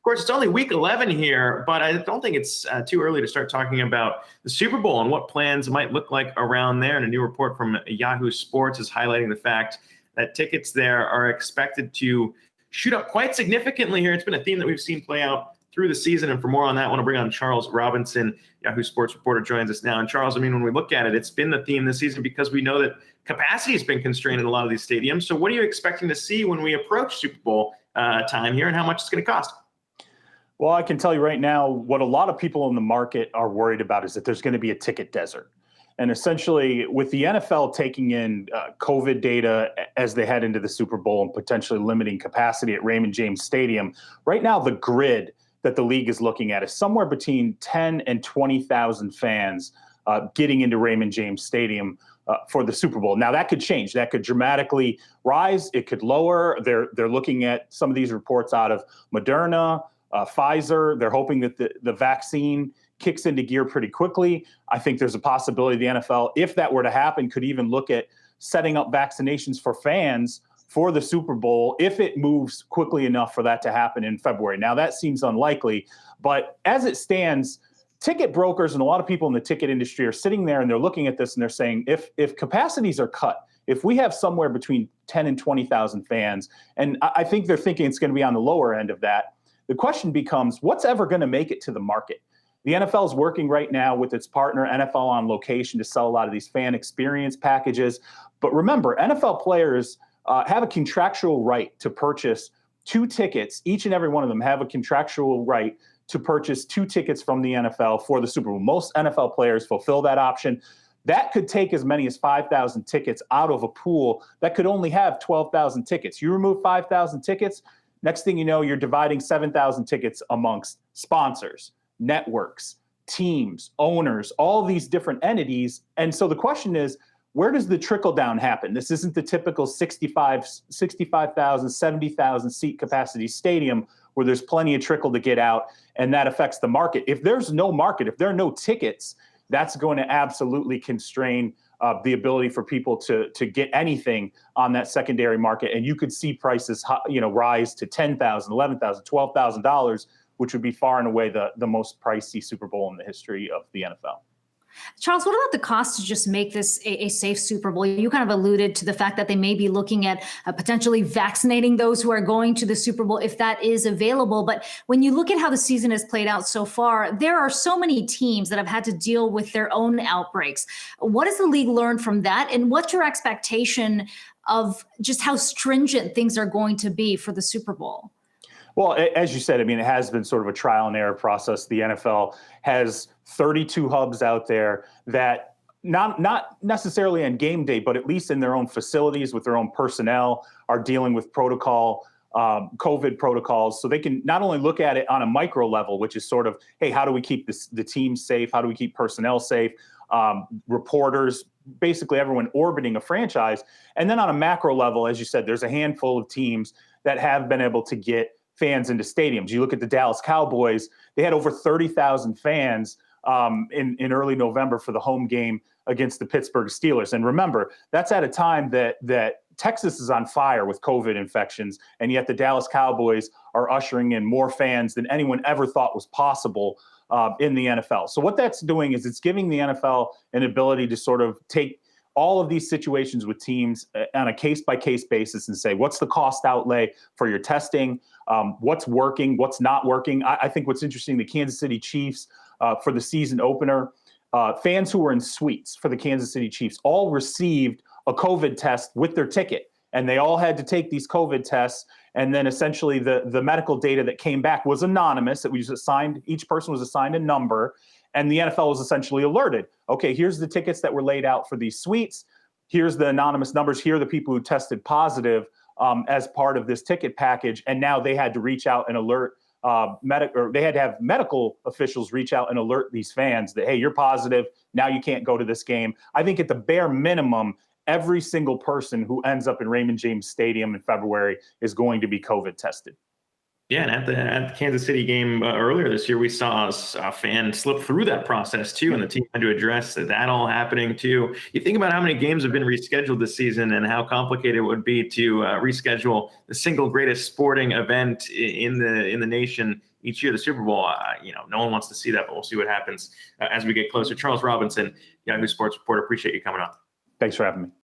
course, it's only week 11 here, but I don't think it's too early to start talking about the Super Bowl and what plans might look like around there. And a new report from Yahoo Sports is highlighting the fact that tickets there are expected to shoot up quite significantly here. It's been a theme that we've seen play out through the season. And for more on that, I want to bring on Charles Robinson, Yahoo Sports reporter, joins us now. And Charles, I mean, when we look at it, it's been the theme this season because we know that capacity has been constrained in a lot of these stadiums. So what are you expecting to see when we approach Super Bowl time here, and how much it's going to cost? Well, I can tell you right now, what a lot of people in the market are worried about is that there's going to be a ticket desert. And essentially, with the NFL taking in COVID data as they head into the Super Bowl and potentially limiting capacity at Raymond James Stadium, right now the grid that the league is looking at is somewhere between 10 and 20,000 fans getting into Raymond James Stadium for the Super Bowl. Now, that could change. That could dramatically rise. It could lower. They're looking at some of these reports out of Moderna, Pfizer. They're hoping that the vaccine kicks into gear pretty quickly. I think there's a possibility the NFL, if that were to happen, could even look at setting up vaccinations for fans for the Super Bowl if it moves quickly enough for that to happen in February. Now, that seems unlikely, but as it stands, ticket brokers and a lot of people in the ticket industry are sitting there and they're looking at this and they're saying, if capacities are cut, if we have somewhere between 10 and 20,000 fans, and I think they're thinking it's going to be on the lower end of that, the question becomes, what's ever going to make it to the market? The NFL is working right now with its partner, NFL On Location, to sell a lot of these fan experience packages. But remember, NFL players have a contractual right to purchase 2 tickets. Each and every one of them have a contractual right to purchase 2 tickets from the NFL for the Super Bowl. Most NFL players fulfill that option. That could take as many as 5,000 tickets out of a pool that could only have 12,000 tickets. You remove 5,000 tickets, next thing you know, you're dividing 7,000 tickets amongst sponsors, networks, teams, owners, all these different entities. And so the question is, where does the trickle down happen? This isn't the typical 65,000, 70,000 seat capacity stadium where there's plenty of trickle to get out, and that affects the market. If there's no market, if there are no tickets, that's going to absolutely constrain the ability for people to get anything on that secondary market. And you could see prices, rise to $10,000, $11,000, $12,000, which would be far and away the most pricey Super Bowl in the history of the NFL. Charles, what about the cost to just make this a safe Super Bowl? You kind of alluded to the fact that they may be looking at potentially vaccinating those who are going to the Super Bowl if that is available. But when you look at how the season has played out so far, there are so many teams that have had to deal with their own outbreaks. What has the league learned from that? And what's your expectation of just how stringent things are going to be for the Super Bowl? Well, as you said, I mean, it has been sort of a trial and error process. The NFL has 32 hubs out there that not necessarily on game day, but at least in their own facilities with their own personnel are dealing with COVID protocols. So they can not only look at it on a micro level, which is sort of, hey, how do we keep the team safe? How do we keep personnel safe? Reporters, basically everyone orbiting a franchise. And then on a macro level, as you said, there's a handful of teams that have been able to get fans into stadiums. You look at the Dallas Cowboys, they had over 30,000 fans in early November for the home game against the Pittsburgh Steelers. And remember, that's at a time that Texas is on fire with COVID infections, and yet the Dallas Cowboys are ushering in more fans than anyone ever thought was possible in the NFL. So what that's doing is it's giving the NFL an ability to sort of take all of these situations with teams on a case-by-case basis and say, what's the cost outlay for your testing? What's working? What's not working? I think what's interesting, the Kansas City Chiefs for the season opener, fans who were in suites for the Kansas City Chiefs all received a COVID test with their ticket. And they all had to take these COVID tests. And then essentially the medical data that came back was anonymous. It was assigned, each person was assigned a number. And the NFL was essentially alerted. Okay, here's the tickets that were laid out for these suites. Here's the anonymous numbers. Here are the people who tested positive as part of this ticket package. And now they had to reach out and alert they had to have medical officials reach out and alert these fans that, hey, you're positive. Now you can't go to this game. I think at the bare minimum, every single person who ends up in Raymond James Stadium in February is going to be COVID tested. Yeah, and at the Kansas City game earlier this year, we saw a fan slip through that process too, and the team had to address that all happening too. You think about how many games have been rescheduled this season, and how complicated it would be to reschedule the single greatest sporting event in the nation each year, the Super Bowl. No one wants to see that, but we'll see what happens as we get closer. Charles Robinson, Yahoo Sports reporter, appreciate you coming on. Thanks for having me.